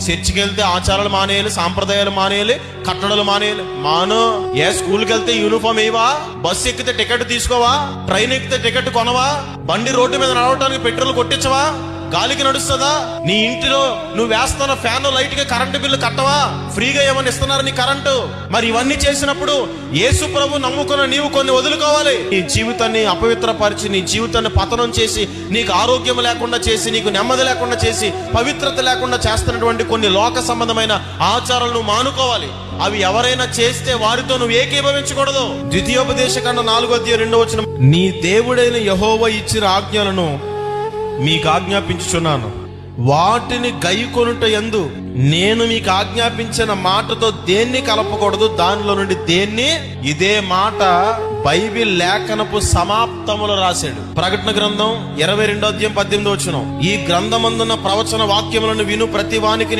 చర్చికి వెళ్తే ఆచారాలు మానేయాలి, సాంప్రదాయాలు మానేయాలి, కట్టడలు మానేయాలి. మాను. ఏ స్కూల్కి వెళ్తే యూనిఫామ్ వేయవా? బస్సు ఎక్కితే టికెట్ తీసుకోవా? ట్రైన్ ఎక్కితే టికెట్ కొనవా? బండి రోడ్డు మీద నడవటానికి పెట్రోల్ కొట్టించవా? గాలికి నడుస్తుందా? నీ ఇంటిలో నువ్వు వేస్తున్న ఫ్యాన్ లైట్ గా కరెంటు బిల్లు కట్టవా? ఫ్రీగా ఏమని ఇస్తున్నారు నీ కరెంటు? మరి ఇవన్నీ చేసినప్పుడు యేసు ప్రభు నమ్ముకున్న నీవు కొన్ని వదులుకోవాలి. నీ జీవితాన్ని అపవిత్రపరిచి, నీ జీవితాన్ని పతనం చేసి, నీకు ఆరోగ్యం లేకుండా చేసి, నీకు నెమ్మది లేకుండా చేసి, పవిత్రత లేకుండా చేస్తున్నటువంటి కొన్ని లోక సంబంధమైన ఆచారాలు నువ్వు మానుకోవాలి. అవి ఎవరైనా చేస్తే వారితో నువ్వు ఏకీభవించకూడదు. ద్వితీయోపదేశకాండం 4:2 నీ దేవుడైన యెహోవా ఇచ్చిన ఆజ్ఞలను మీకు ఆజ్ఞాపించుచున్నాను, వాటిని గైకొనుట యందు నేను మీకు ఆజ్ఞాపించిన మాటతో దేన్ని కలపకూడదు, దానిలో నుండి దేన్ని. ఇదే మాట బైబిల్ లేఖనపు సమాప్తములో రాశాడు. ప్రకటన గ్రంథం 22:18 ఈ గ్రంథమందున్న ప్రవచన వాక్యములను విను ప్రతి వానికి